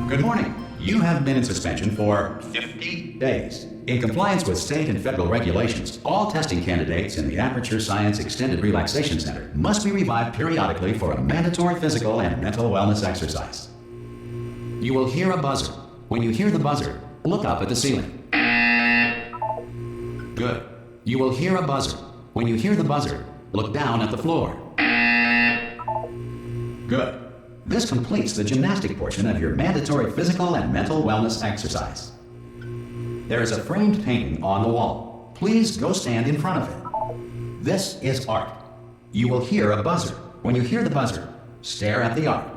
Good morning. You have been in suspension for 50 days. In compliance with state and federal regulations, all testing candidates in the Aperture Science Extended Relaxation Center must be revived periodically for a mandatory physical and mental wellness exercise. You will hear a buzzer. When you hear the buzzer, look up at the ceiling. Good. You will hear a buzzer. When you hear the buzzer, look down at the floor. Good. This completes the gymnastic portion of your mandatory physical and mental wellness exercise. There is a framed painting on the wall. Please go stand in front of it. This is art. You will hear a buzzer. When you hear the buzzer, stare at the art.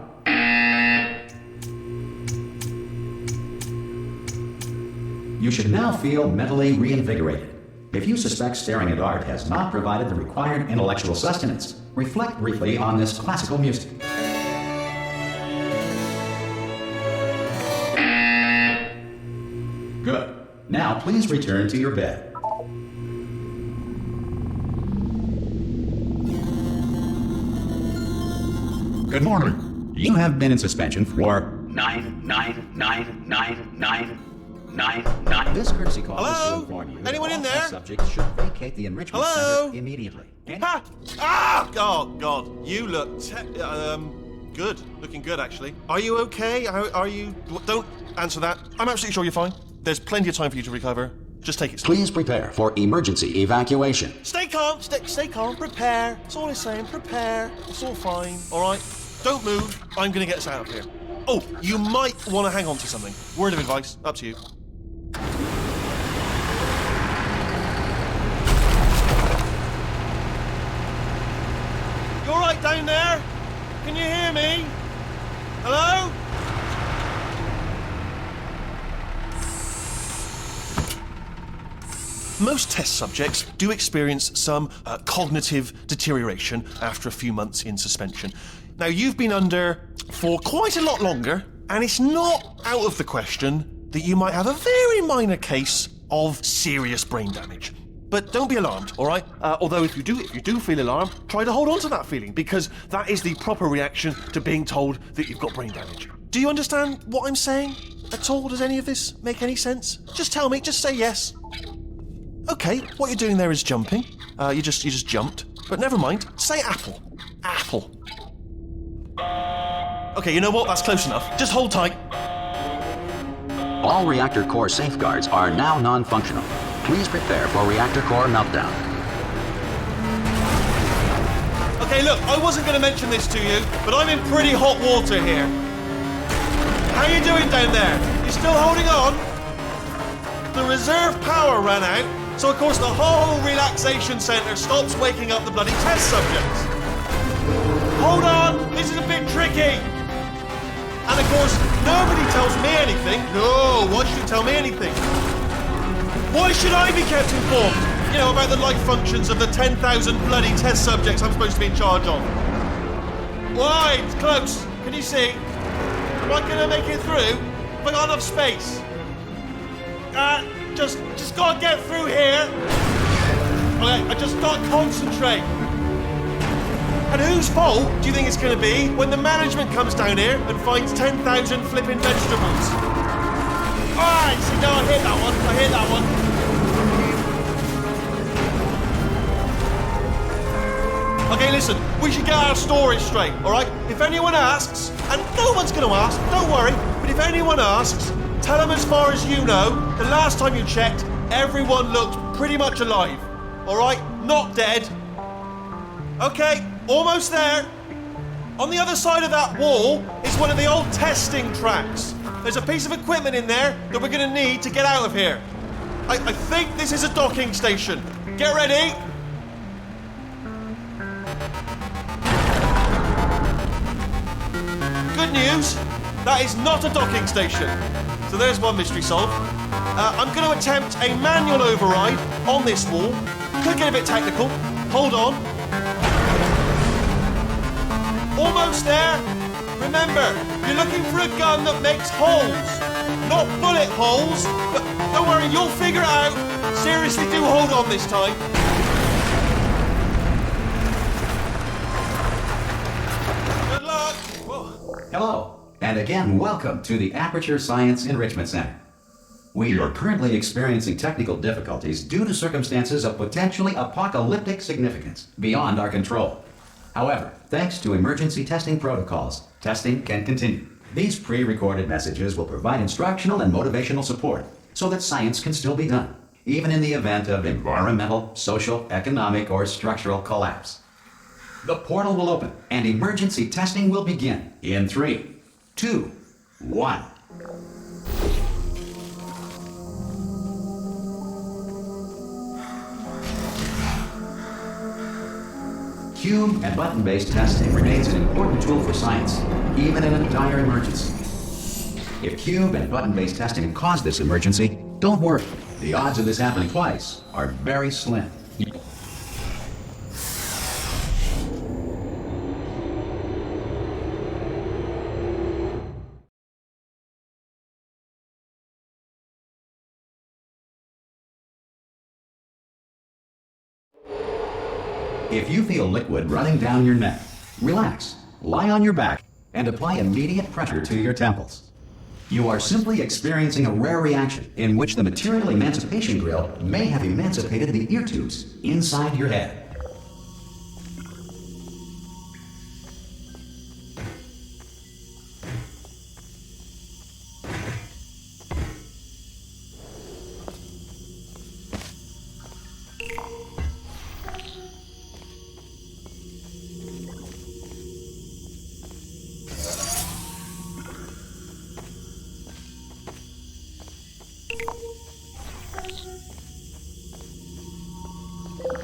You should now feel mentally reinvigorated. If you suspect staring at art has not provided the required intellectual sustenance, reflect briefly on this classical music. Good. Now please return to your bed. Good morning. You have been in suspension for 9999999. This courtesy call is to inform you Anyone that in all there? test subjects should vacate the enrichment Hello? center immediately. Ha! Ah! Oh, God. You look good. Looking good, actually. Are you okay? Are you... Don't answer that. I'm absolutely sure you're fine. There's plenty of time for you to recover. Just take it slow. Please prepare for emergency evacuation. Stay calm. Stay calm. Prepare. That's all I'm saying. Prepare. It's all fine. All right? Don't move. I'm going to get us out of here. Oh, you might want to hang on to something. Word of advice. Up to you. You all right down there? Can you hear me? Hello? Most test subjects do experience some cognitive deterioration after a few months in suspension. Now, you've been under for quite a lot longer, and it's not out of the question that you might have a very minor case of serious brain damage. But don't be alarmed, all right? Although if you do feel alarmed, try to hold on to that feeling, because that is the proper reaction to being told that you've got brain damage. Do you understand what I'm saying at all? Does any of this make any sense? Just tell me, just say yes. Okay, what you're doing there is jumping. You just jumped. But never mind. Say apple. Apple. Okay, you know what? That's close enough. Just hold tight. All reactor core safeguards are now non-functional. Please prepare for reactor core meltdown. Okay, look, I wasn't going to mention this to you, but I'm in pretty hot water here. How you doing down there? You still holding on? The reserve power ran out, so of course the whole relaxation centre stops waking up the bloody test subjects. Hold on, this is a bit tricky. And of course, nobody tells me anything. No, why should you tell me anything? Why should I be kept informed? You know, about the life functions of the 10,000 bloody test subjects I'm supposed to be in charge of. Why? It's close. Can you see? Am I gonna make it through? Have I got enough space? Just gotta get through here. Okay, I just gotta concentrate. And whose fault do you think it's gonna be when the management comes down here and finds 10,000 flipping vegetables? Alright, see, no, I hear that one. Okay, listen, we should get our story straight, alright? If anyone asks, and no one's gonna ask, don't worry, but if anyone asks, tell them as far as you know, the last time you checked, everyone looked pretty much alive. Alright? Not dead. Okay, almost there. On the other side of that wall is one of the old testing tracks. There's a piece of equipment in there that we're going to need to get out of here. I think this is a docking station. Get ready. Good news, that is not a docking station. So there's one mystery solved. I'm going to attempt a manual override on this wall. Could get a bit technical. Hold on. Almost there. Remember, you're looking for a gun that makes holes. Not bullet holes, but don't worry, you'll figure it out. Seriously, do hold on this time. Good luck. Whoa. Hello. And again, welcome to the Aperture Science Enrichment Center. We are currently experiencing technical difficulties due to circumstances of potentially apocalyptic significance beyond our control. However, thanks to emergency testing protocols, testing can continue. These pre-recorded messages will provide instructional and motivational support so that science can still be done, even in the event of environmental, social, economic, or structural collapse. The portal will open and emergency testing will begin in 3, 2, 1. Cube and button-based testing remains an important tool for science, even in a dire emergency. If cube and button-based testing caused this emergency, don't worry. The odds of this happening twice are very slim. If you feel liquid running down your neck, relax, lie on your back, and apply immediate pressure to your temples. You are simply experiencing a rare reaction in which the material emancipation grill may have emancipated the ear tubes inside your head.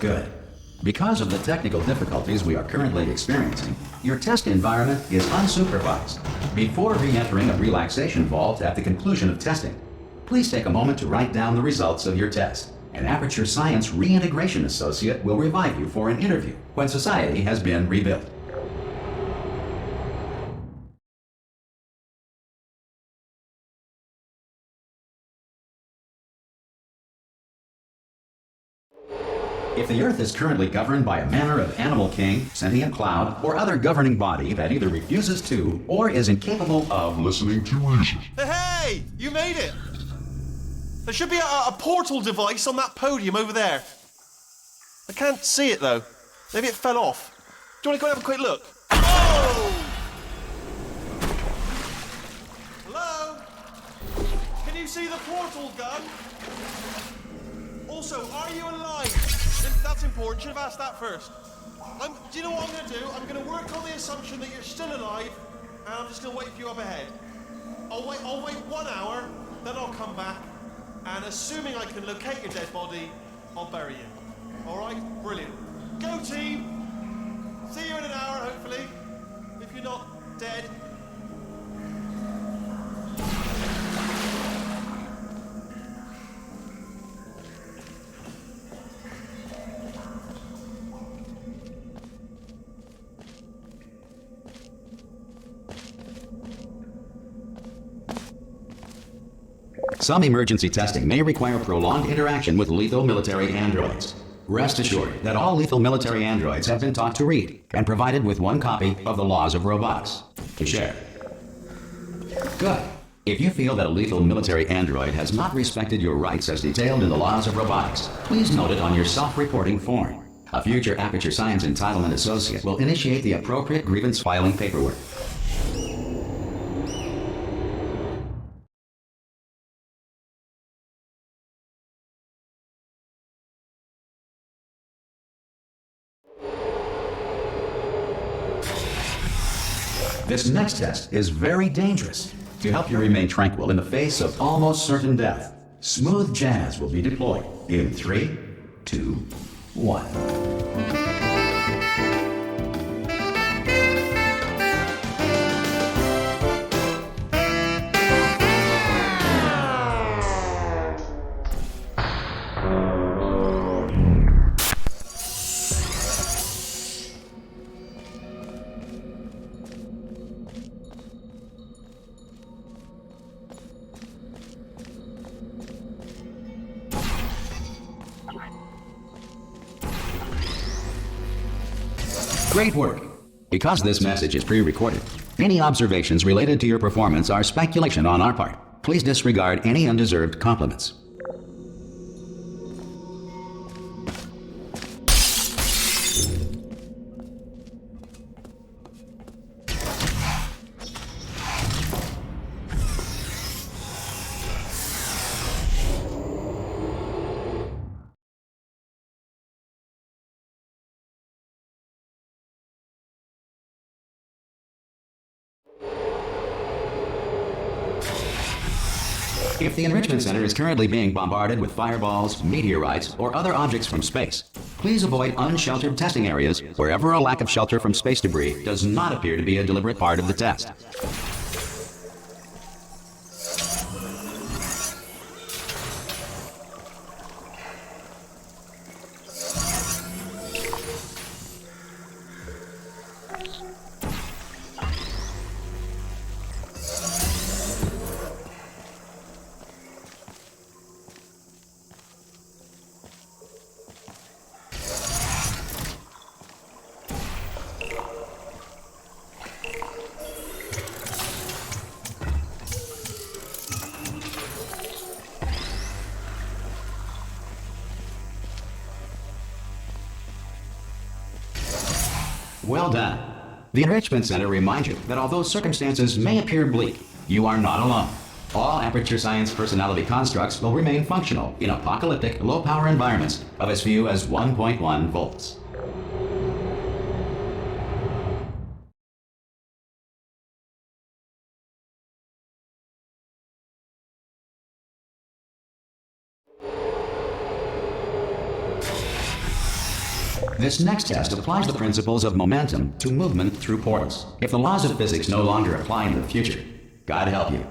Good. Because of the technical difficulties we are currently experiencing, your test environment is unsupervised. Before re-entering a relaxation vault at the conclusion of testing, please take a moment to write down the results of your test. An Aperture Science Reintegration Associate will revive you for an interview when society has been rebuilt. If the Earth is currently governed by a manner of animal king, sentient cloud, or other governing body that either refuses to or is incapable of listening to reason. Hey! You made it! There should be a portal device on that podium over there. I can't see it though. Maybe it fell off. Do you want to go and have a quick look? Oh! Hello? Can you see the portal gun? Also, are you alive? That's important. Should have asked that first. Do you know what I'm going to do? I'm going to work on the assumption that you're still alive, and I'm just going to wait for you up ahead. I'll wait 1 hour, then I'll come back, and assuming I can locate your dead body, I'll bury you. All right? Brilliant. Go team! See you in an hour, hopefully. If you're not dead. Some emergency testing may require prolonged interaction with lethal military androids. Rest assured that all lethal military androids have been taught to read and provided with 1 copy of the Laws of Robotics to share. Good. If you feel that a lethal military android has not respected your rights as detailed in the Laws of Robotics, please note it on your self-reporting form. A future Aperture Science Entitlement Associate will initiate the appropriate grievance filing paperwork. This next test is very dangerous. To help you remain tranquil in the face of almost certain death, smooth jazz will be deployed in 3, 2, 1. Great work. Because this message is pre-recorded, any observations related to your performance are speculation on our part. Please disregard any undeserved compliments. If the Enrichment Center is currently being bombarded with fireballs, meteorites, or other objects from space, please avoid unsheltered testing areas wherever a lack of shelter from space debris does not appear to be a deliberate part of the test. Well done. The Enrichment Center reminds you that although circumstances may appear bleak, you are not alone. All Aperture Science personality constructs will remain functional in apocalyptic, low-power environments of as few as 1.1 volts. This next test applies the principles of momentum to movement through portals. If the laws of physics no longer apply in the future, God help you.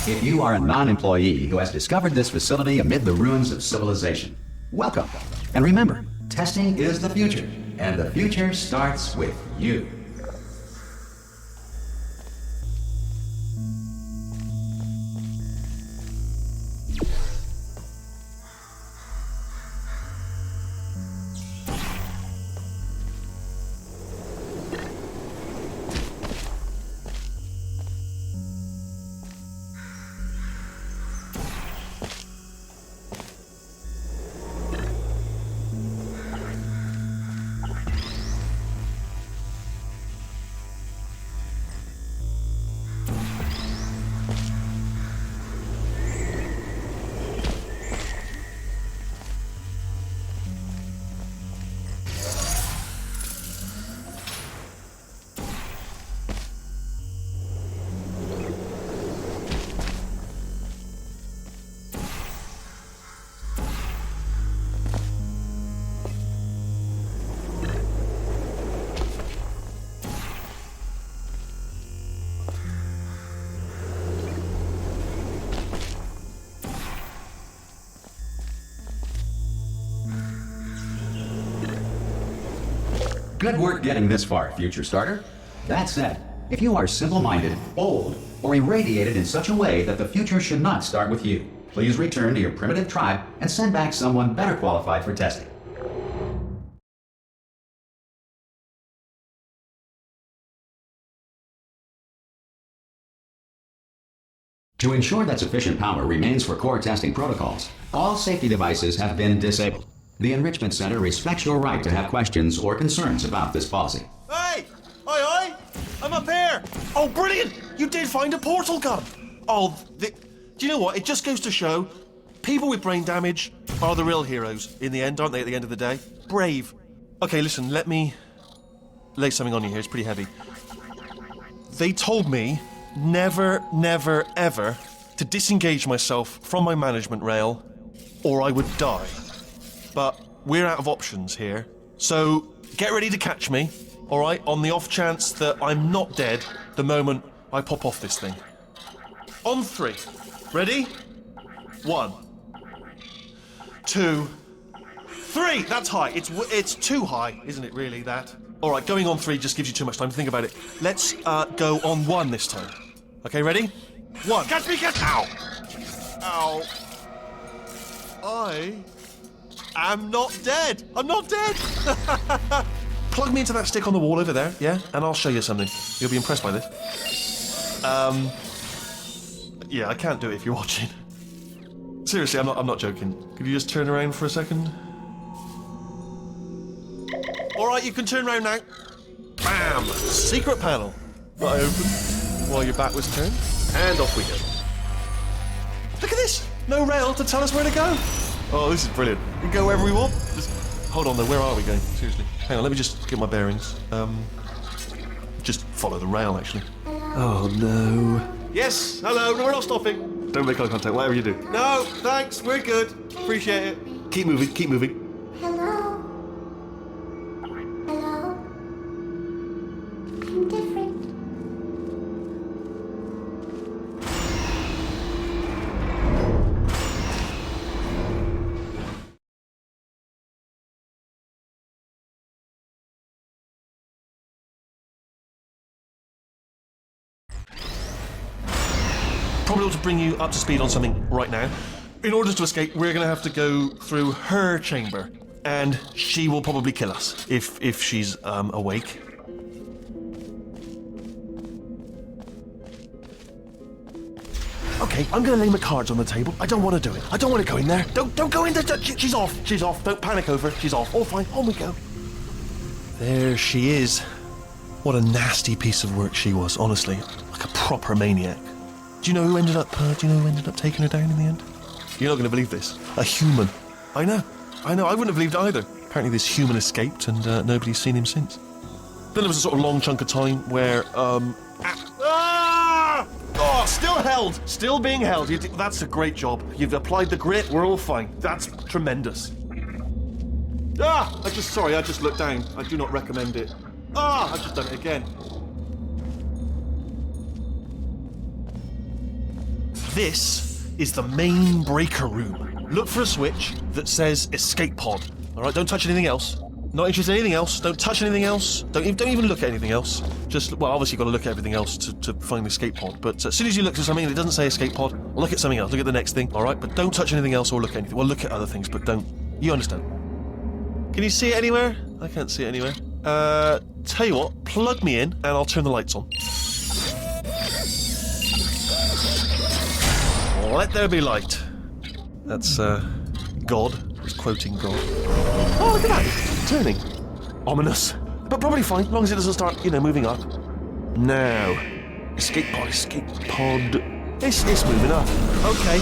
If you are a non-employee who has discovered this facility amid the ruins of civilization, welcome. And remember, testing is the future, and the future starts with you. Good work getting this far, future starter. That said, if you are simple-minded, old, or irradiated in such a way that the future should not start with you, please return to your primitive tribe and send back someone better qualified for testing. To ensure that sufficient power remains for core testing protocols, all safety devices have been disabled. The Enrichment Center respects your right to have questions or concerns about this policy. Hey! Oi, oi! I'm up here! Oh, brilliant! You did find a portal gun! Oh, do you know what? It just goes to show, people with brain damage are the real heroes in the end, aren't they, at the end of the day? Brave. Okay, listen, let me lay something on you here. It's pretty heavy. They told me never, never, ever to disengage myself from my management rail or I would die. But we're out of options here. So get ready to catch me, all right, on the off chance that I'm not dead the moment I pop off this thing. On 3. Ready? 1, 2, 3. That's high. It's too high, isn't it? Really, that. All right, going on 3 just gives you too much time to think about it. Let's go on 1 this time. Okay, ready? 1. Catch me! Catch! Ow! Ow! I am not dead. I'm not dead. Plug me into that stick on the wall over there, yeah, and I'll show you something. You'll be impressed by this. Yeah, I can't do it if you're watching. Seriously, I'm not joking. Could you just turn around for a second? All right, you can turn around now. Bam! Secret panel. That I opened while your back was turned, and off we go. Look at this. No rail to tell us where to go. Oh, this is brilliant. We can go wherever we want. Just hold on though. Where are we going? Seriously. Hang on. Let me just get my bearings. Just follow the rail, actually. Oh no. Yes. Hello. No, we're not stopping. Don't make eye contact. Whatever you do. No. Thanks. We're good. Appreciate it. Keep moving. Keep moving. Hello? Hello? I'm different. Probably ought to bring you up to speed on something right now. In order to escape, we're going to have to go through her chamber, and she will probably kill us if she's awake. Okay, I'm going to lay my cards on the table. I don't want to do it. I don't want to go in there. Don't go in there. She's off. She's off. Don't panic over her. She's off. All fine. On we go. There she is. What a nasty piece of work she was, honestly. Like a proper maniac. Do you know who ended up taking her down in the end? You're not going to believe this. A human. I know. I wouldn't have believed it either. Apparently this human escaped and nobody's seen him since. Then there was a sort of long chunk of time where, Oh, still held. Still being held. That's a great job. You've applied the grit. We're all fine. That's tremendous. I just looked down. I do not recommend it. I've just done it again. This is the main breaker room. Look for a switch that says escape pod. All right, don't touch anything else. Not interested in anything else. Don't touch anything else. Don't even look at anything else. Just, well, obviously you've got to look at everything else to find the escape pod. But as soon as you look at something and it doesn't say escape pod, look at something else. Look at the next thing, all right? But don't touch anything else or look at anything. Well, look at other things, but don't. You understand? Can you see it anywhere? I can't see it anywhere. Tell you what, plug me in and I'll turn the lights on. Let there be light. That's, God. He's quoting God. Oh, look at that! Turning. Ominous. But probably fine, as long as it doesn't start, moving up. Now. Escape pod. It's moving up. Okay,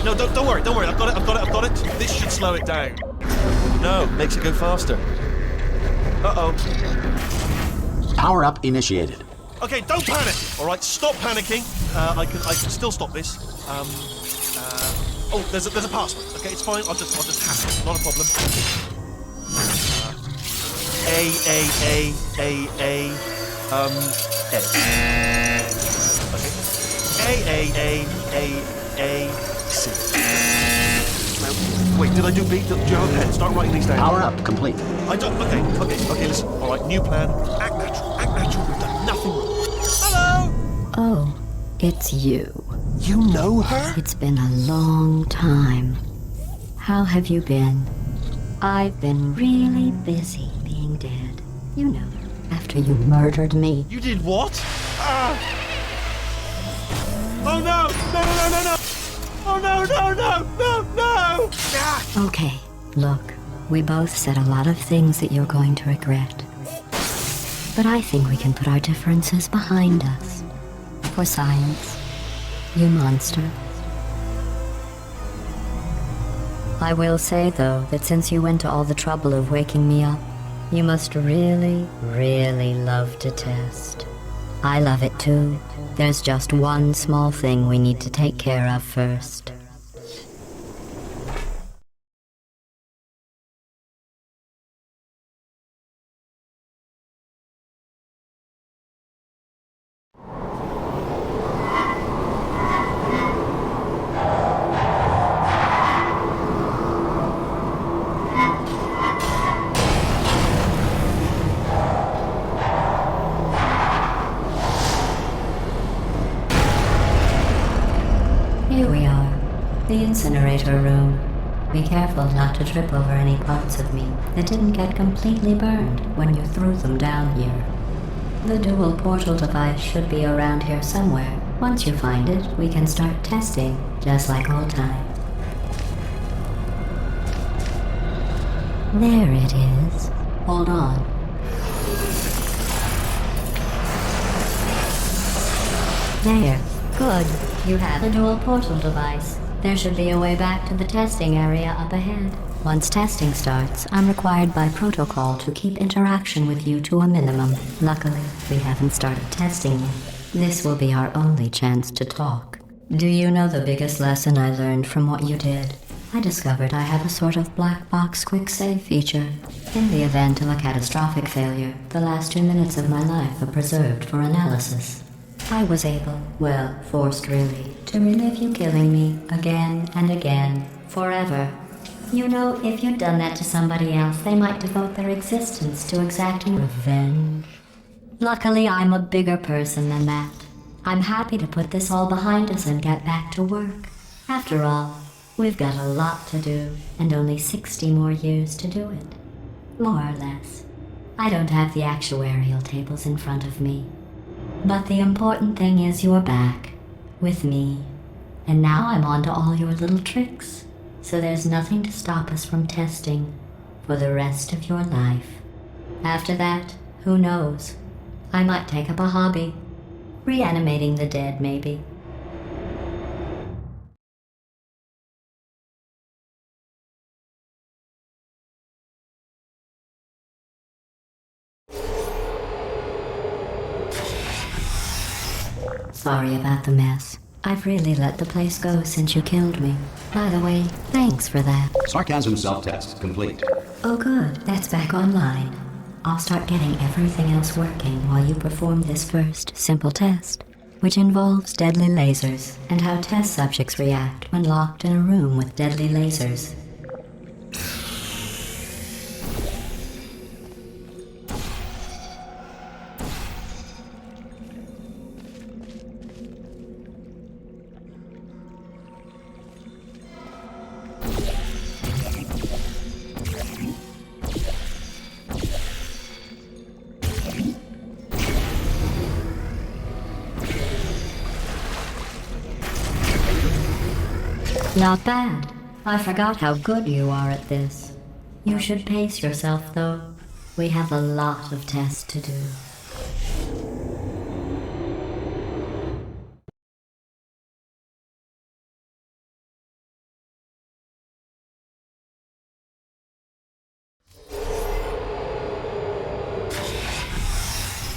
no, don't worry. I've got it. This should slow it down. No, makes it go faster. Uh-oh. Power up initiated. Okay, don't panic. All right, stop panicking. I can still stop this. Oh, there's a password. Okay, it's fine. I'll just hack it. Not a problem. A. Okay. A. C. Wait, did I do B? Do you have a pen? Start writing these down. Power up complete. I don't. Okay. Listen. All right, new plan. Act natural. We've done nothing wrong. Hello. Oh, it's you. You know her? It's been a long time. How have you been? I've been really busy being dead. You know, after you murdered me. You did what? Oh no! No! Oh no! Ah! Okay, look, we both said a lot of things that you're going to regret. But I think we can put our differences behind us. For science. You monster. I will say, though, that since you went to all the trouble of waking me up, you must really, really love to test. I love it too. There's just one small thing we need to take care of first. incinerator room. Be careful not to trip over any parts of me that didn't get completely burned when you threw them down here. The dual portal device should be around here somewhere. Once you find it, we can start testing, just like old times. There it is. Hold on. There. Good. You have the dual portal device. There should be a way back to the testing area up ahead. Once testing starts, I'm required by protocol to keep interaction with you to a minimum. Luckily, we haven't started testing yet. This will be our only chance to talk. Do you know the biggest lesson I learned from what you did? I discovered I have a sort of black box quick save feature. In the event of a catastrophic failure, the last 2 minutes of my life are preserved for analysis. I was able, well, forced really, to relive you killing me again and again, forever. You know, if you'd done that to somebody else, they might devote their existence to exacting revenge. Luckily, I'm a bigger person than that. I'm happy to put this all behind us and get back to work. After all, we've got a lot to do, and only 60 more years to do it. More or less. I don't have the actuarial tables in front of me. But the important thing is you're back, with me. And now I'm on to all your little tricks, so there's nothing to stop us from testing for the rest of your life. After that, who knows? I might take up a hobby. Reanimating the dead, maybe. Sorry about the mess. I've really let the place go since you killed me. By the way, thanks for that. Sarcasm self-test complete. Oh good, that's back online. I'll start getting everything else working while you perform this first simple test, which involves deadly lasers and how test subjects react when locked in a room with deadly lasers. Not bad. I forgot how good you are at this. You should pace yourself, though. We have a lot of tests to do.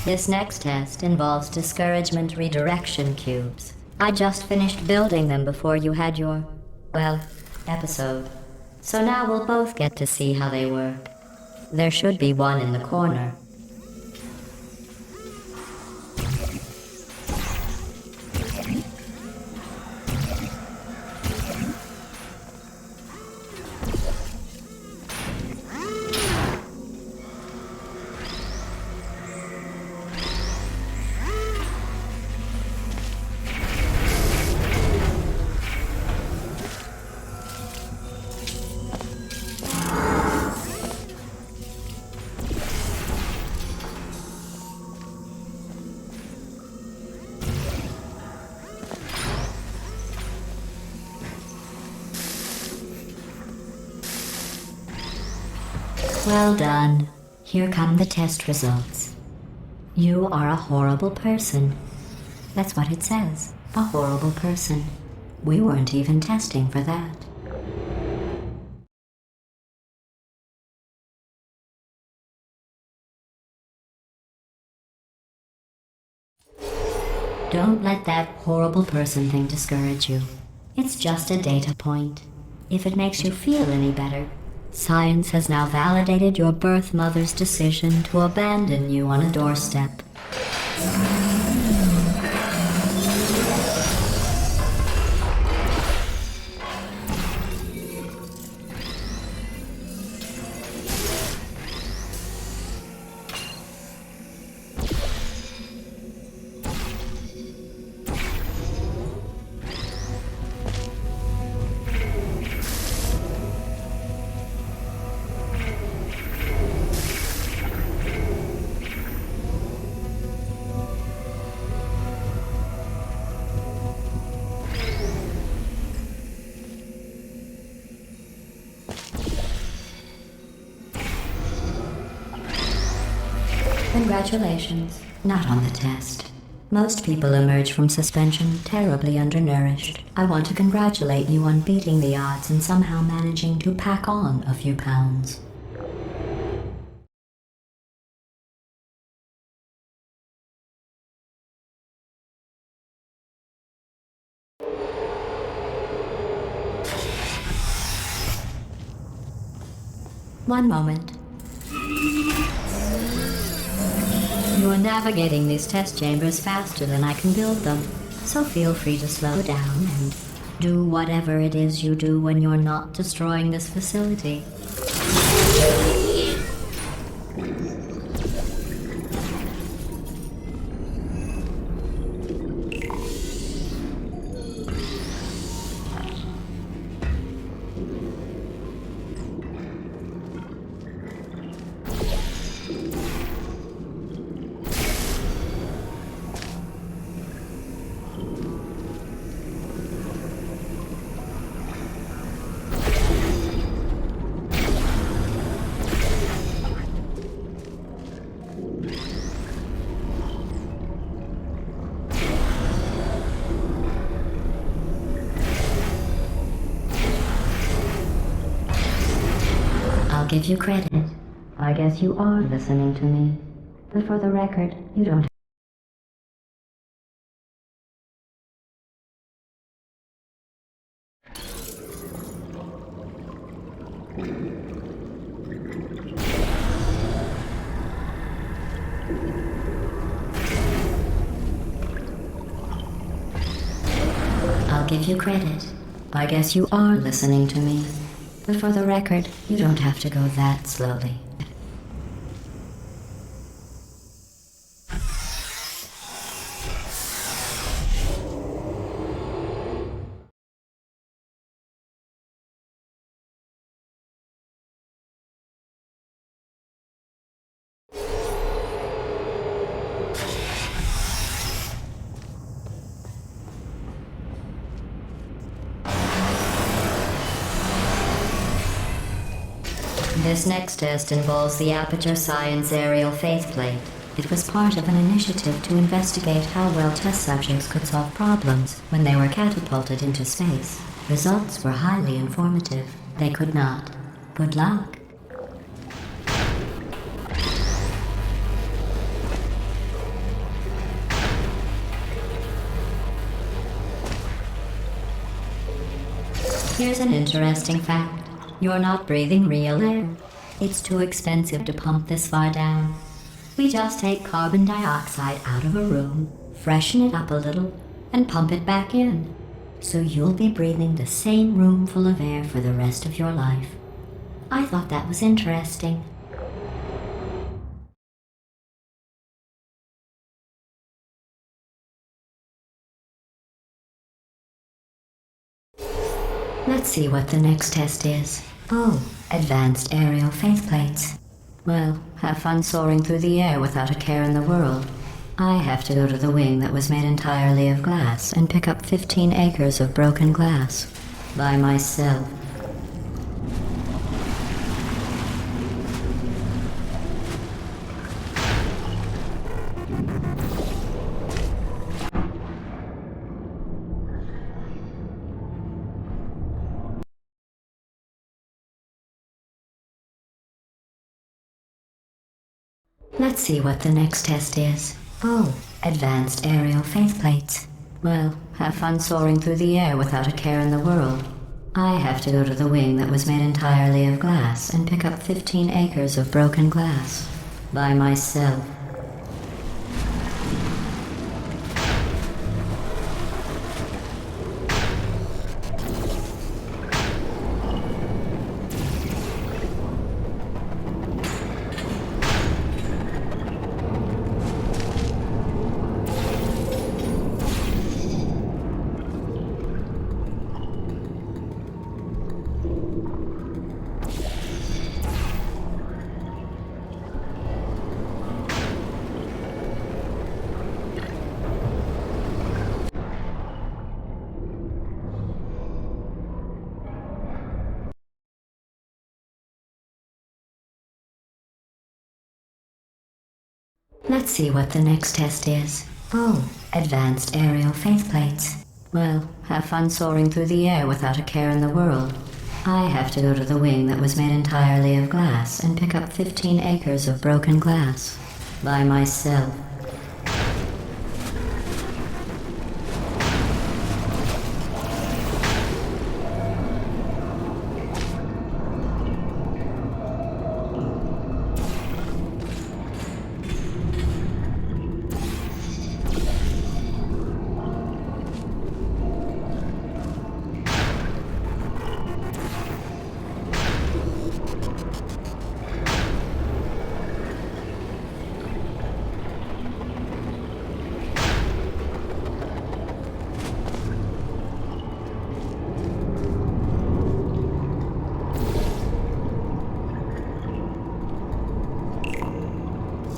This next test involves discouragement redirection cubes. I just finished building them before you had your, well, episode. So now we'll both get to see how they work. There should be one in the corner. Well done. Here come the test results. You are a horrible person. That's what it says. A horrible person. We weren't even testing for that. Don't let that horrible person thing discourage you. It's just a data point. If it makes you feel any better, science has now validated your birth mother's decision to abandon you on a doorstep. Congratulations. Not on the test. Most people emerge from suspension terribly undernourished. I want to congratulate you on beating the odds and somehow managing to pack on a few pounds. One moment. You are navigating these test chambers faster than I can build them, so feel free to slow down and do whatever it is you do when you're not destroying this facility. I'll give you credit. I guess you are listening to me. But for the record, you don't. I'll give you credit. I guess you are listening to me. But for the record, you don't have to go that slowly. This next test involves the Aperture Science Aerial Faceplate. It was part of an initiative to investigate how well test subjects could solve problems when they were catapulted into space. Results were highly informative. They could not. Good luck. Here's an interesting fact. You're not breathing real air. It's too expensive to pump this far down. We just take carbon dioxide out of a room, freshen it up a little, and pump it back in. So you'll be breathing the same room full of air for the rest of your life. I thought that was interesting. Let's see what the next test is. Oh, advanced aerial faceplates. Well, have fun soaring through the air without a care in the world. I have to go to the wing that was made entirely of glass and pick up 15 acres of broken glass. By myself. Let's see what the next test is. Oh, advanced aerial faceplates. Well, have fun soaring through the air without a care in the world. I have to go to the wing that was made entirely of glass and pick up 15 acres of broken glass. By myself. Let's see what the next test is. Oh, advanced aerial faceplates. Well, have fun soaring through the air without a care in the world. I have to go to the wing that was made entirely of glass and pick up 15 acres of broken glass. By myself.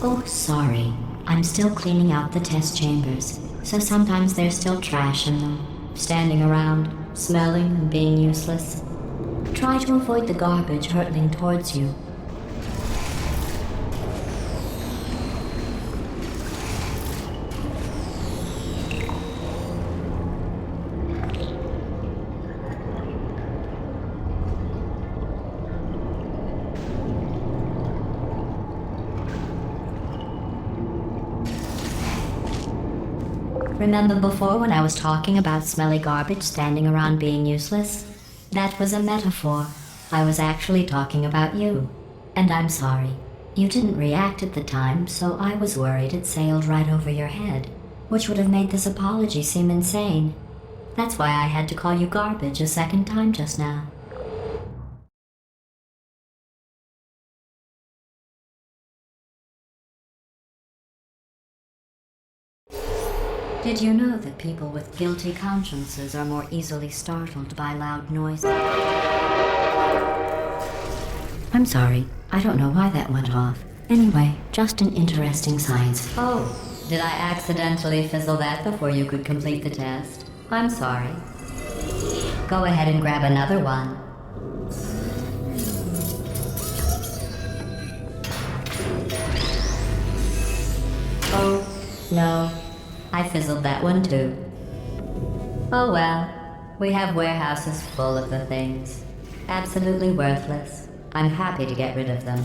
Oh, sorry. I'm still cleaning out the test chambers, so sometimes there's still trash in them, standing around, smelling and being useless. Try to avoid the garbage hurtling towards you. Remember before when I was talking about smelly garbage standing around being useless? That was a metaphor. I was actually talking about you. And I'm sorry. You didn't react at the time, so I was worried it sailed right over your head, which would have made this apology seem insane. That's why I had to call you garbage a second time just now. Did you know that people with guilty consciences are more easily startled by loud noise? I'm sorry. I don't know why that went off. Anyway, just an interesting science. Oh, did I accidentally fizzle that before you could complete the test? I'm sorry. Go ahead and grab another one. Oh, no. I fizzled that one too. Oh well, we have warehouses full of the things. Absolutely worthless. I'm happy to get rid of them.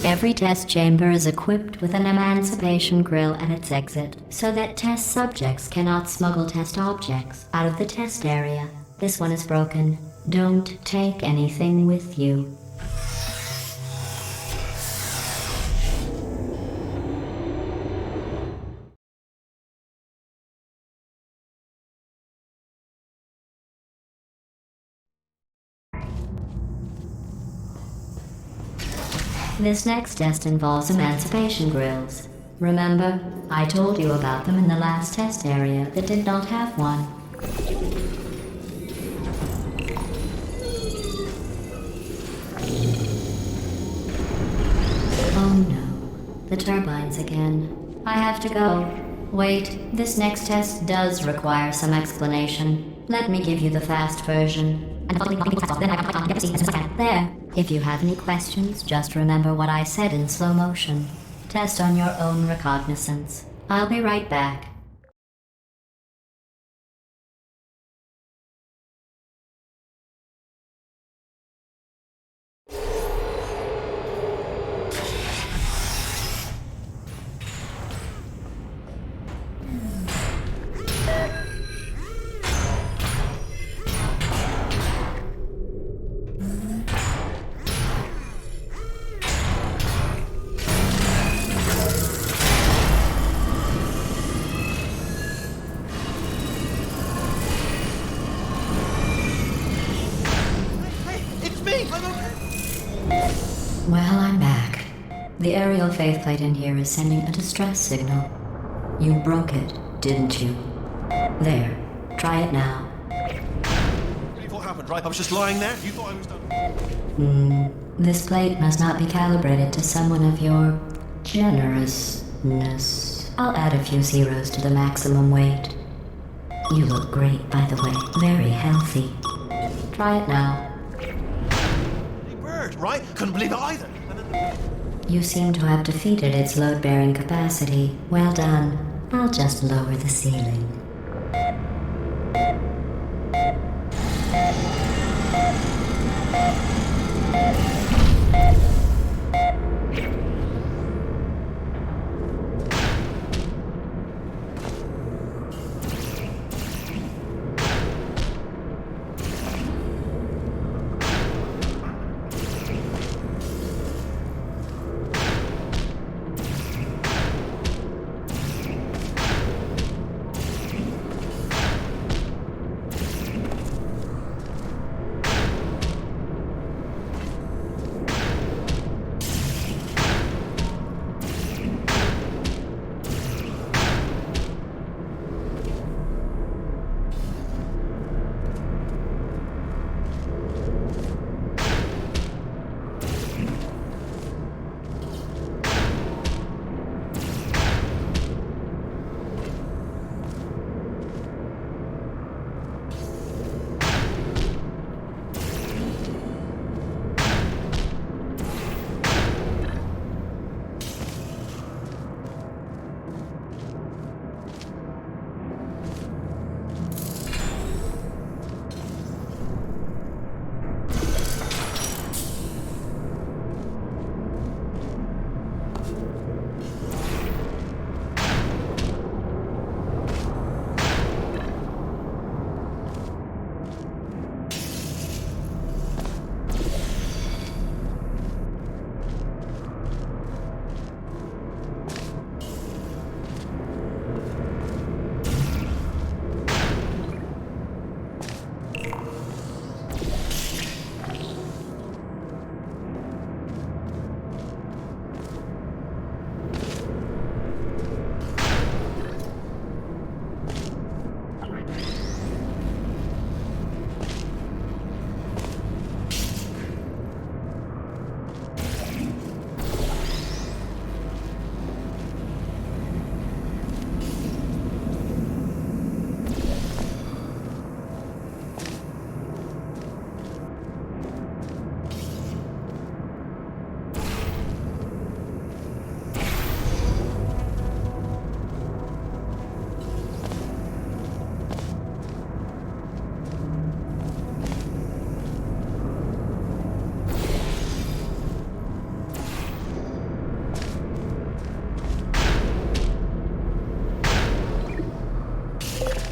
Every test chamber is equipped with an emancipation grill at its exit, so that test subjects cannot smuggle test objects out of the test area. This one is broken. Don't take anything with you. This next test involves emancipation grills. Remember, I told you about them in the last test area that did not have one. Oh no, the turbines again. I have to go. Wait, this next test does require some explanation. Let me give you the fast version. There. If you have any questions, just remember what I said in slow motion. Test on your own recognizance. I'll be right back. The aerial faceplate in here is sending a distress signal. You broke it, didn't you? There. Try it now. Believe what happened, right? I was just lying there. You thought I was done. This plate must not be calibrated to someone of your generousness. I'll add a few zeros to the maximum weight. You look great, by the way. Very healthy. Try it now. Hey, bird, right? Couldn't believe it either. And then You seem to have defeated its load-bearing capacity. Well done. I'll just lower the ceiling.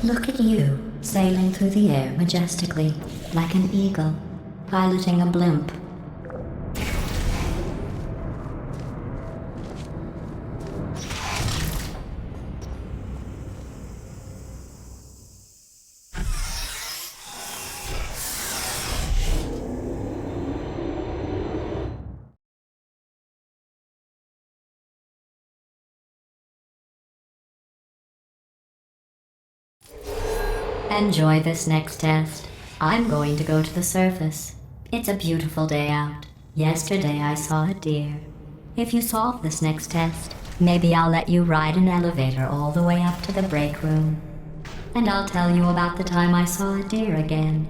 Look at you, sailing through the air majestically, like an eagle, piloting a blimp. Enjoy this next test. I'm going to go to the surface. It's a beautiful day out. Yesterday I saw a deer. If you solve this next test, maybe I'll let you ride an elevator all the way up to the break room. And I'll tell you about the time I saw a deer again.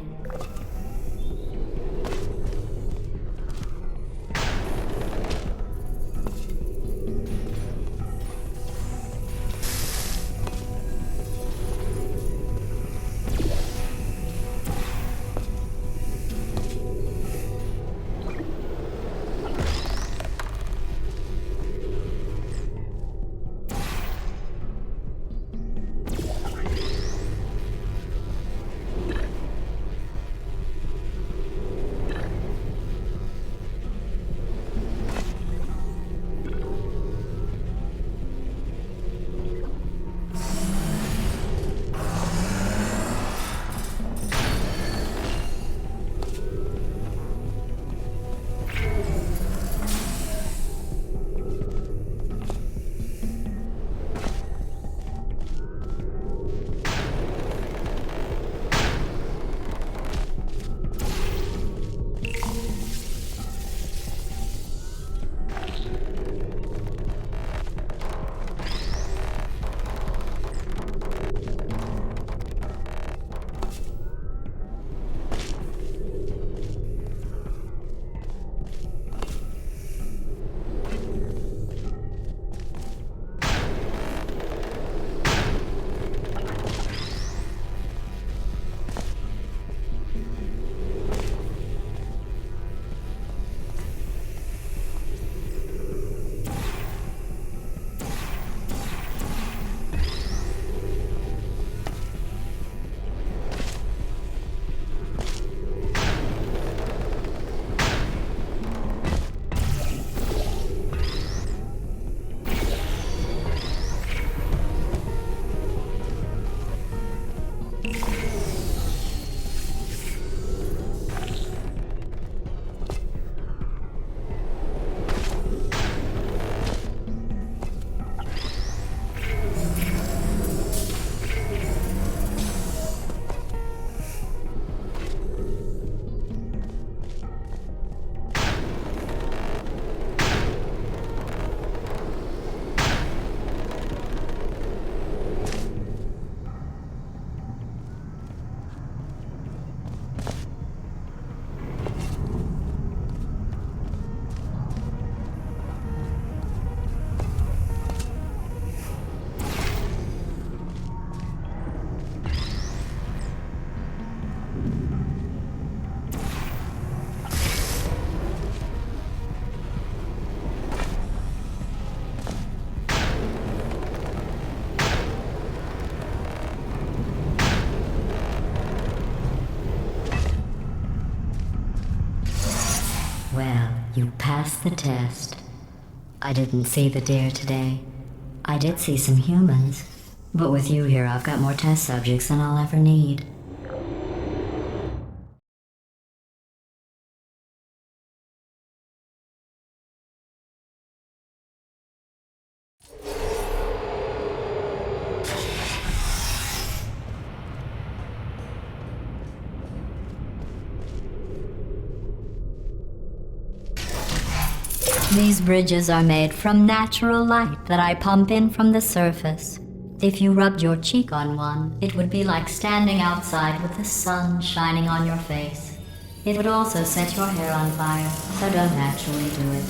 You passed the test. I didn't see the deer today. I did see some humans. But with you here, I've got more test subjects than I'll ever need. These bridges are made from natural light that I pump in from the surface. If you rubbed your cheek on one, it would be like standing outside with the sun shining on your face. It would also set your hair on fire, so don't actually do it.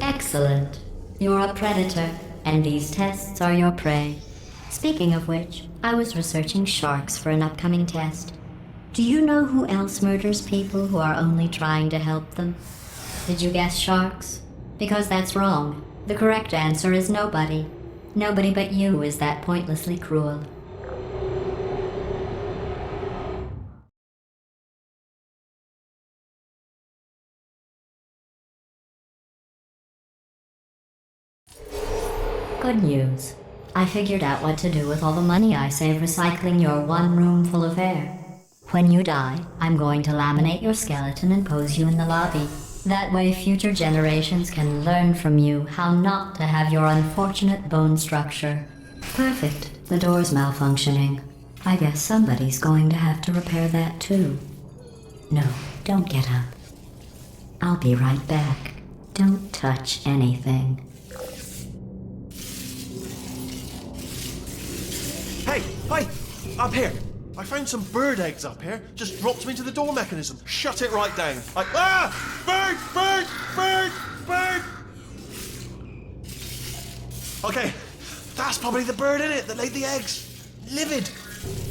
Excellent. You're a predator, and these tests are your prey. Speaking of which, I was researching sharks for an upcoming test. Do you know who else murders people who are only trying to help them? Did you guess sharks? Because that's wrong. The correct answer is nobody. Nobody but you is that pointlessly cruel. Good news. I figured out what to do with all the money I save recycling your one room full of air. When you die, I'm going to laminate your skeleton and pose you in the lobby. That way future generations can learn from you how not to have your unfortunate bone structure. Perfect. The door's malfunctioning. I guess somebody's going to have to repair that too. No, don't get up. I'll be right back. Don't touch anything. Hey, hi! Up here! I found some bird eggs up here. Just dropped them into the door mechanism. Shut it right down. Bird! Bird! Bird! Bird! Okay, that's probably the bird in it that laid the eggs. Livid.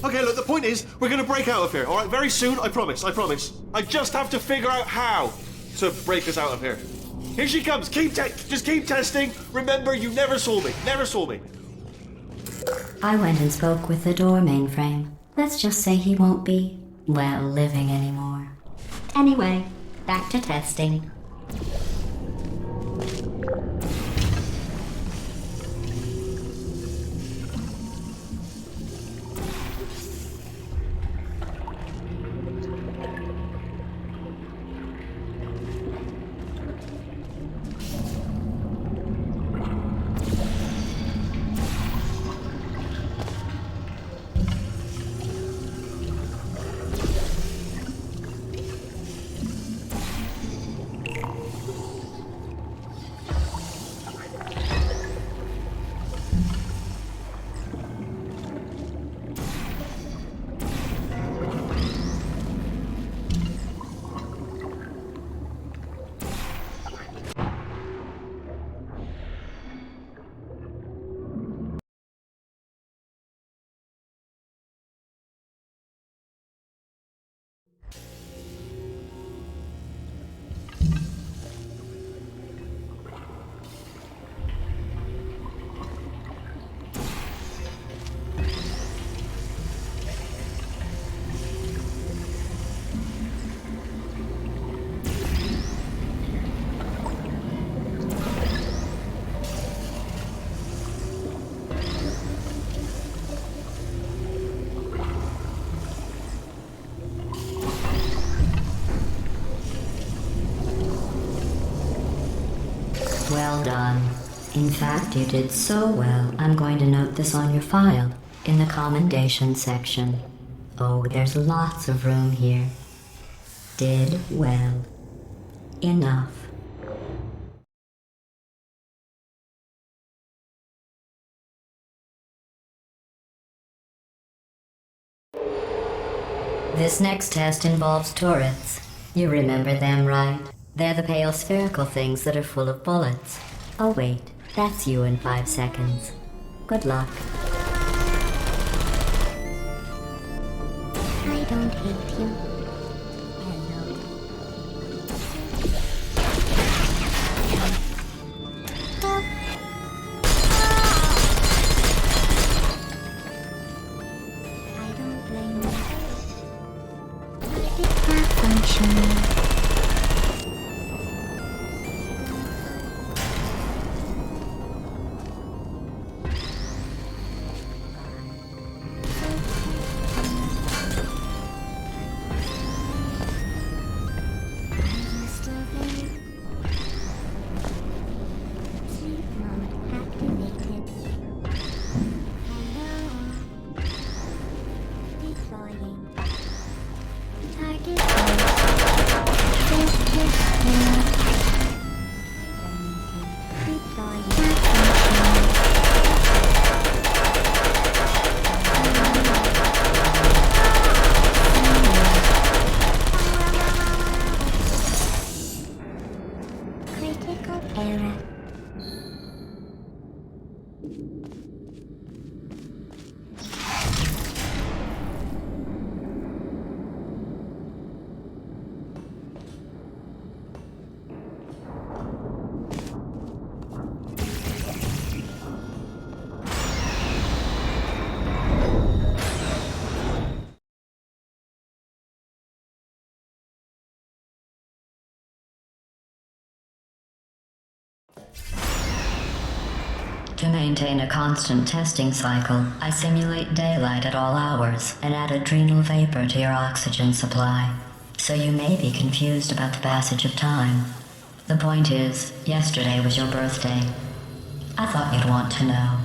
Okay, look, the point is, we're gonna break out of here, alright? Very soon, I promise, I promise. I just have to figure out how to break us out of here. Here she comes. Just keep testing. Remember, you never saw me. Never saw me. I went and spoke with the door mainframe. Let's just say he won't be, well, living anymore. Anyway, back to testing. Well done. In fact, you did so well, I'm going to note this on your file, in the commendation section. Oh, there's lots of room here. Did well. Enough. This next test involves turrets. You remember them, right? They're the pale spherical things that are full of bullets. Oh wait, that's you in 5 seconds. Good luck. I don't hate you. Hello. I don't blame you. It's malfunctioning. Critical error. To maintain a constant testing cycle, I simulate daylight at all hours and add adrenal vapor to your oxygen supply. So you may be confused about the passage of time. The point is, yesterday was your birthday. I thought you'd want to know.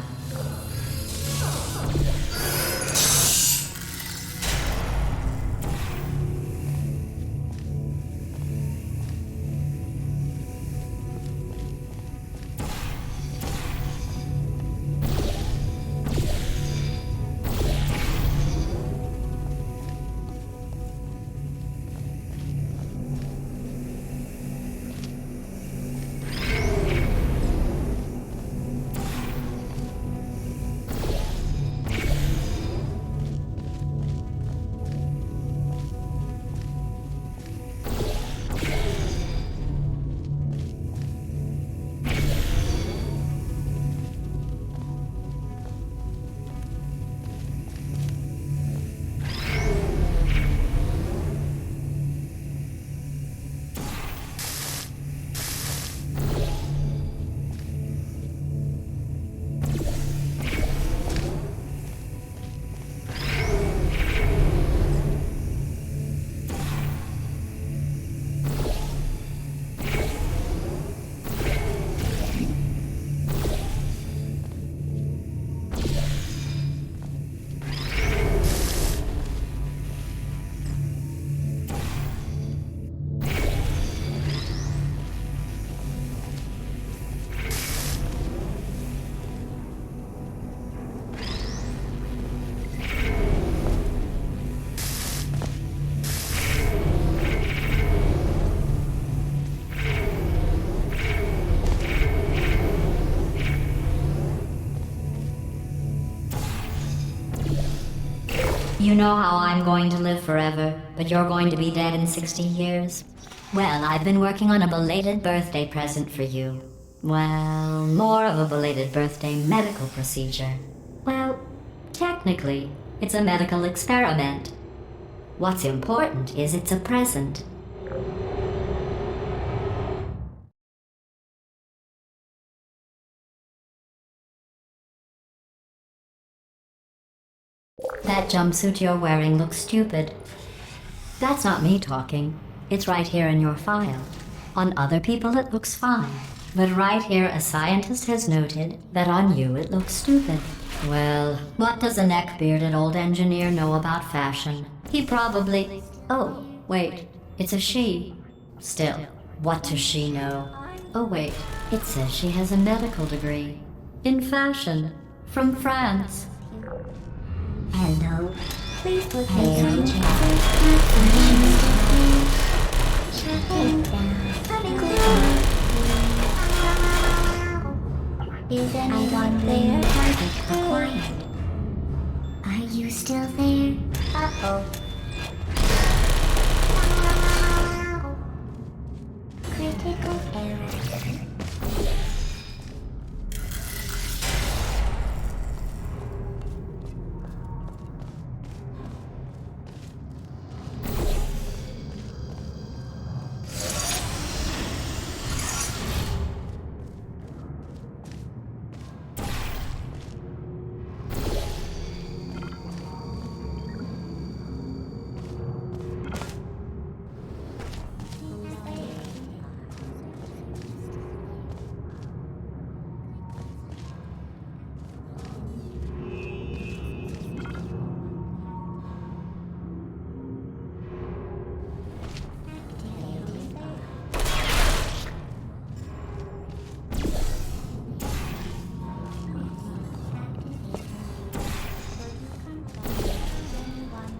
You know how I'm going to live forever, but you're going to be dead in 60 years? Well, I've been working on a belated birthday present for you. Well, more of a belated birthday medical procedure. Well, technically, it's a medical experiment. What's important is it's a present. That jumpsuit you're wearing looks stupid. That's not me talking. It's right here in your file. On other people, it looks fine. But right here, a scientist has noted that on you it looks stupid. Well, what does a neck-bearded old engineer know about fashion? He probably... Oh, wait, it's a she. Still, what does she know? Oh wait, it says she has a medical degree. In fashion. From France. Hello. Please put me Hello. on check. Shutting down. Is anyone there? Target acquired. Are you still there? Uh-oh. Critical error.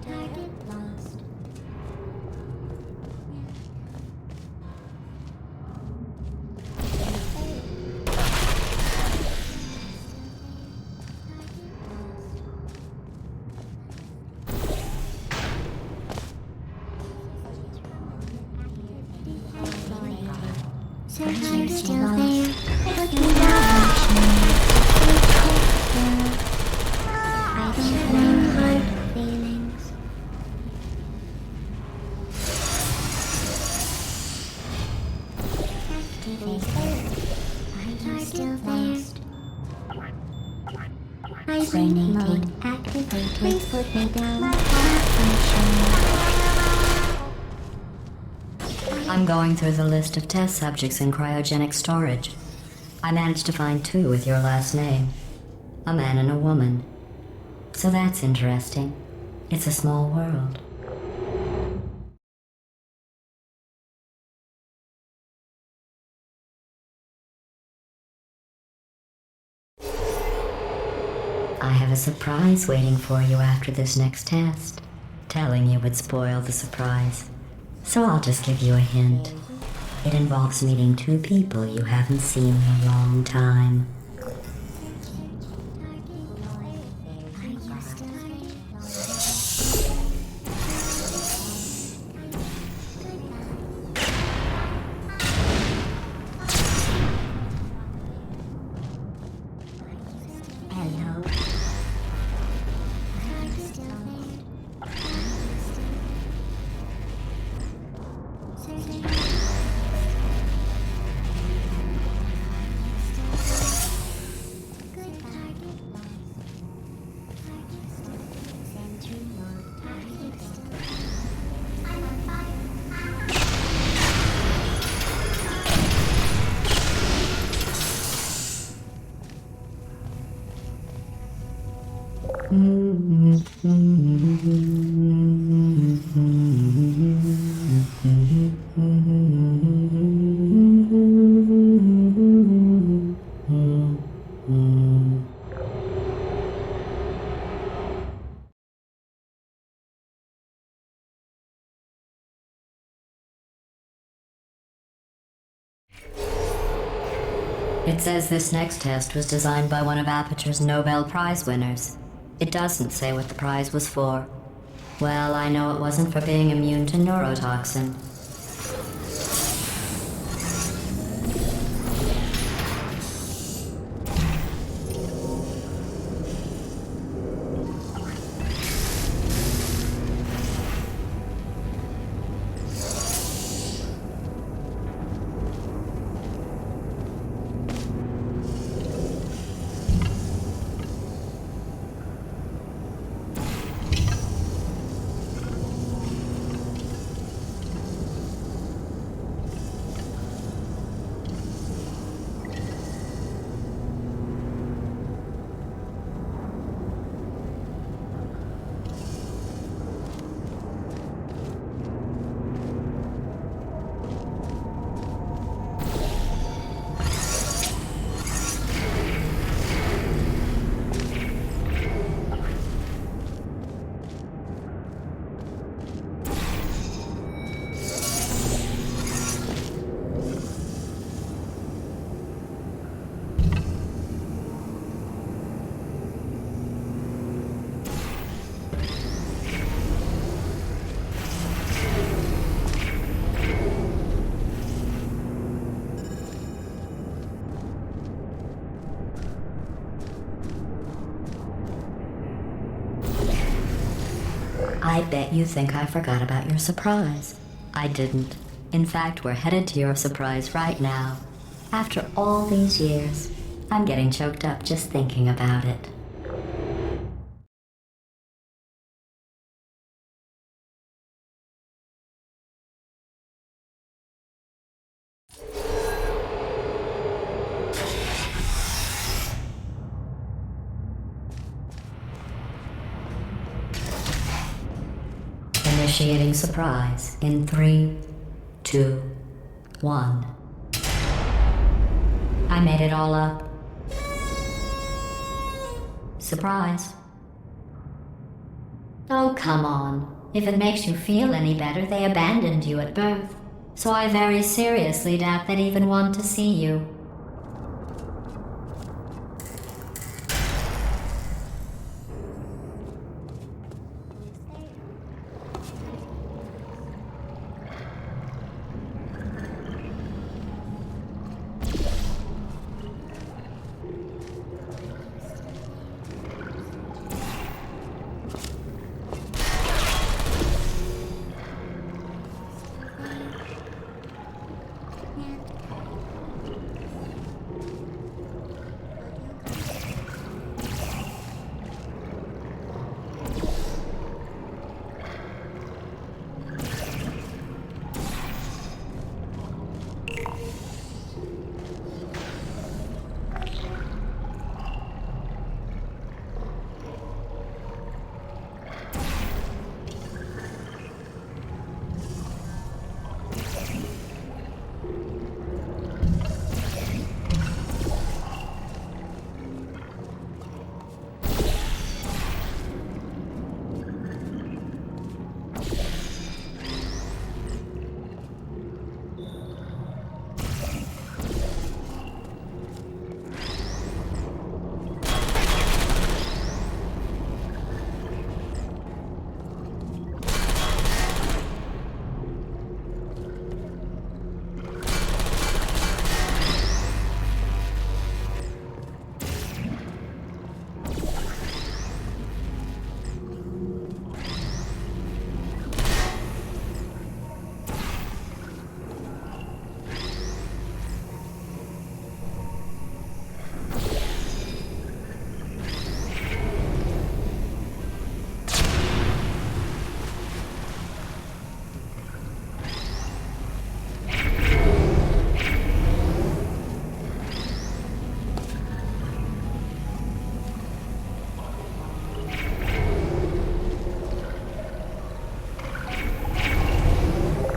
Target lost. Searching still there. Put me down. I don't blame hard feelings. Activate. Are you still there? Hibernate mode activated. Please put me down. Malfunction. I'm going through the list of test subjects in cryogenic storage. I managed to find 2 with your last name. A man and a woman. So that's interesting. It's a small world. I have a surprise waiting for you after this next test. Telling you would spoil the surprise. So I'll just give you a hint. It involves meeting 2 people you haven't seen in a long time. Hello. It says this next test was designed by one of Aperture's Nobel Prize winners. It doesn't say what the prize was for. Well, I know it wasn't for being immune to neurotoxin. I bet you think I forgot about your surprise. I didn't. In fact, we're headed to your surprise right now. After all these years, I'm getting choked up just thinking about it. Initiating surprise in 3, 2, 1. I made it all up. Surprise. Oh, come on. If it makes you feel any better, they abandoned you at birth. So I very seriously doubt they'd even want to see you.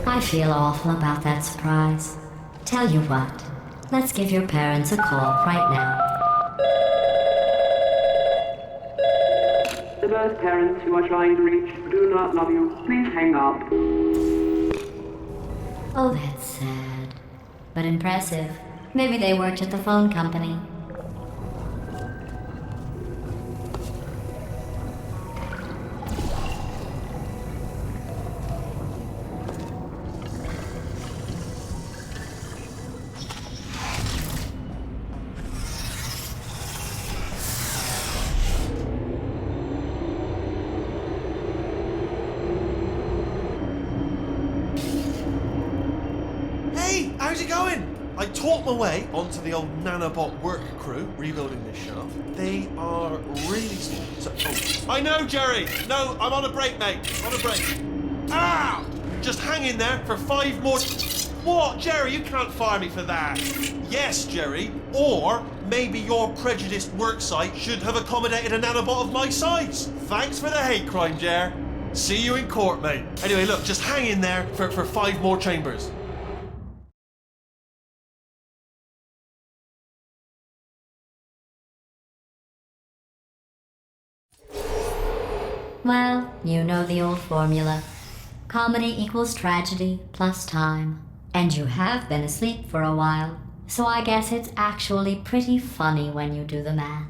I feel awful about that surprise. Tell you what, let's give your parents a call right now. The birth parents you are trying to reach do not love you. Please hang up. Oh, that's sad. But impressive. Maybe they worked at the phone company. How's it going? I talked my way onto the old nanobot work crew rebuilding this shaft. They are really small. I know, Jerry! No, I'm on a break, mate. On a break. Ah! Just hang in there for 5 more... What, Jerry? You can't fire me for that. Yes, Jerry. Or maybe your prejudiced work site should have accommodated a nanobot of my size. Thanks for the hate crime, Jer. See you in court, mate. Anyway, look, just hang in there for 5 more chambers. Well, you know the old formula. Comedy equals tragedy plus time. And you have been asleep for a while, so I guess it's actually pretty funny when you do the math.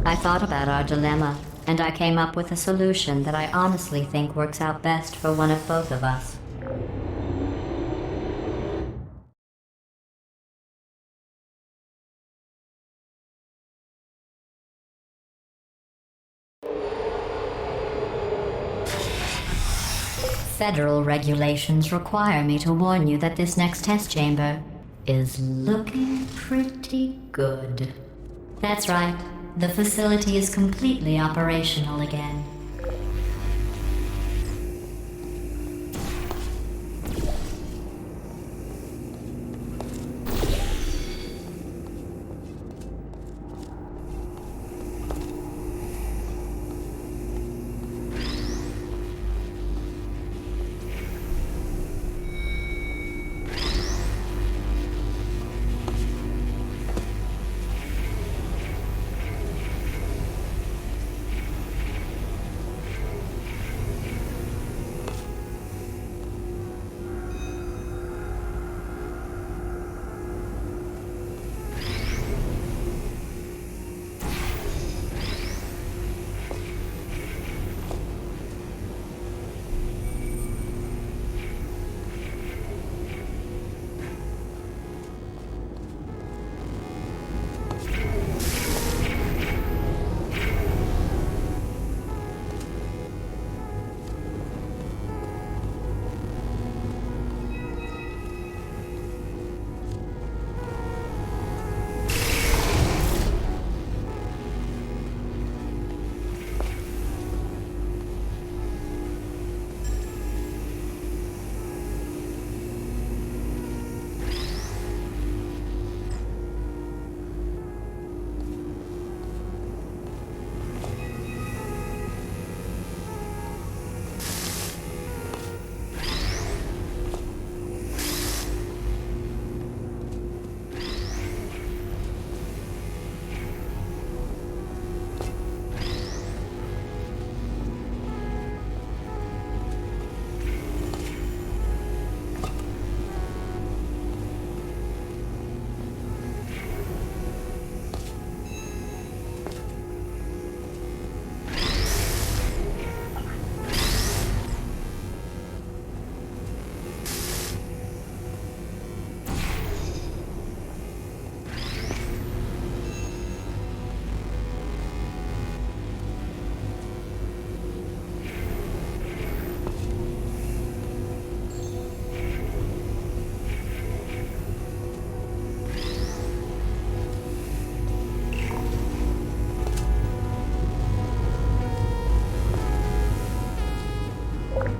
I thought about our dilemma, and I came up with a solution that I honestly think works out best for one of both of us. Federal regulations require me to warn you that this next test chamber is looking pretty good. That's right, the facility is completely operational again.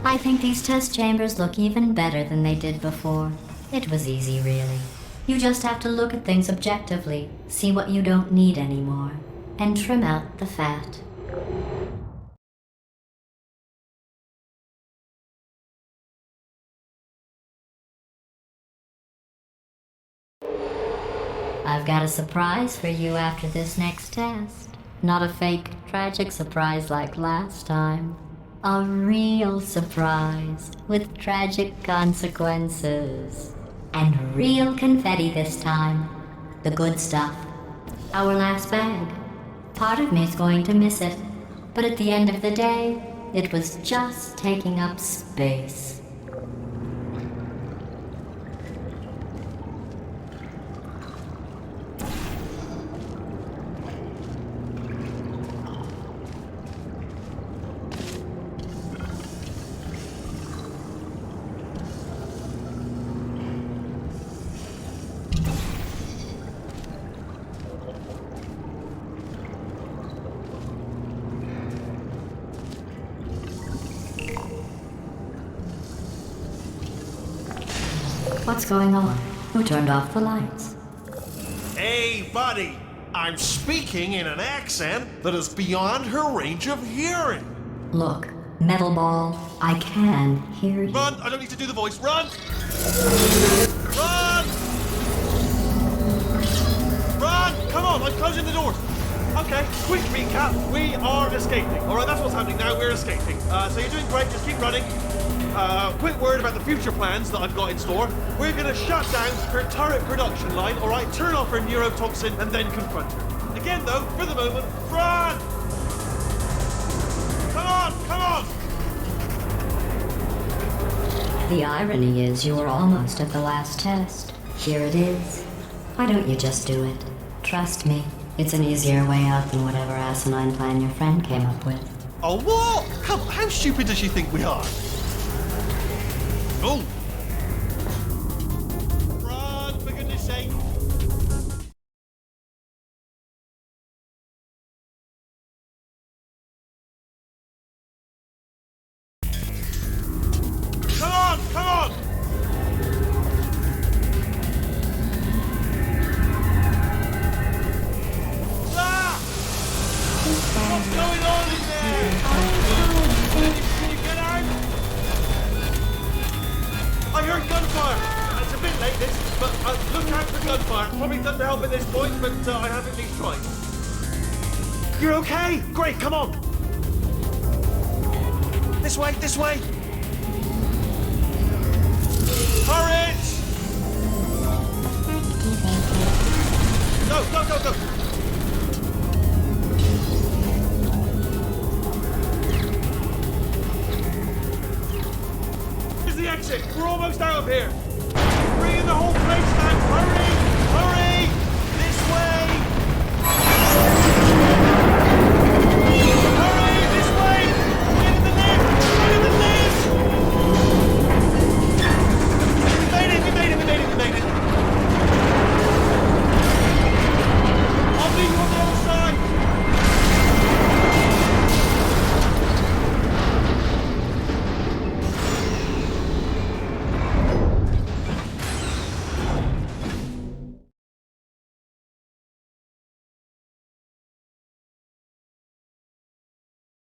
I think these test chambers look even better than they did before. It was easy, really. You just have to look at things objectively, see what you don't need anymore, and trim out the fat. I've got a surprise for you after this next test. Not a fake, tragic surprise like last time. A real surprise with tragic consequences. And real confetti this time. The good stuff. Our last bag. Part of me's going to miss it, but at the end of the day, it was just taking up space. What's going on? Who turned off the lights? Hey, buddy! I'm speaking in an accent that is beyond her range of hearing. Look, Metal Ball, I can hear you. Run! I don't need to do the voice. Run! Run! Run! Come on, I'm closing the doors. Okay, quick recap. We are escaping. All right, that's what's happening now. We're escaping. So you're doing great. Just keep running. Quick word about the future plans that I've got in store. We're going to shut down her turret production line, all right? Turn off her neurotoxin and then confront her. Again, though, for the moment, run! Come on, come on! The irony is you were almost at the last test. Here it is. Why don't you just do it? Trust me, it's an easier way out than whatever asinine plan your friend came up with. Oh, what? Come on, how stupid does she think we are? Oh! Run, for goodness sake! Come on, come on! Ah! What's going on in there? Can you get out? I heard gunfire. It's a bit late, this, but look out for gunfire. Probably doesn't help at this point, but I have at least tried. You're okay? Great, come on. This way, this way. Hurry! Go, go, go, go. Here's the exit. We're almost out of here.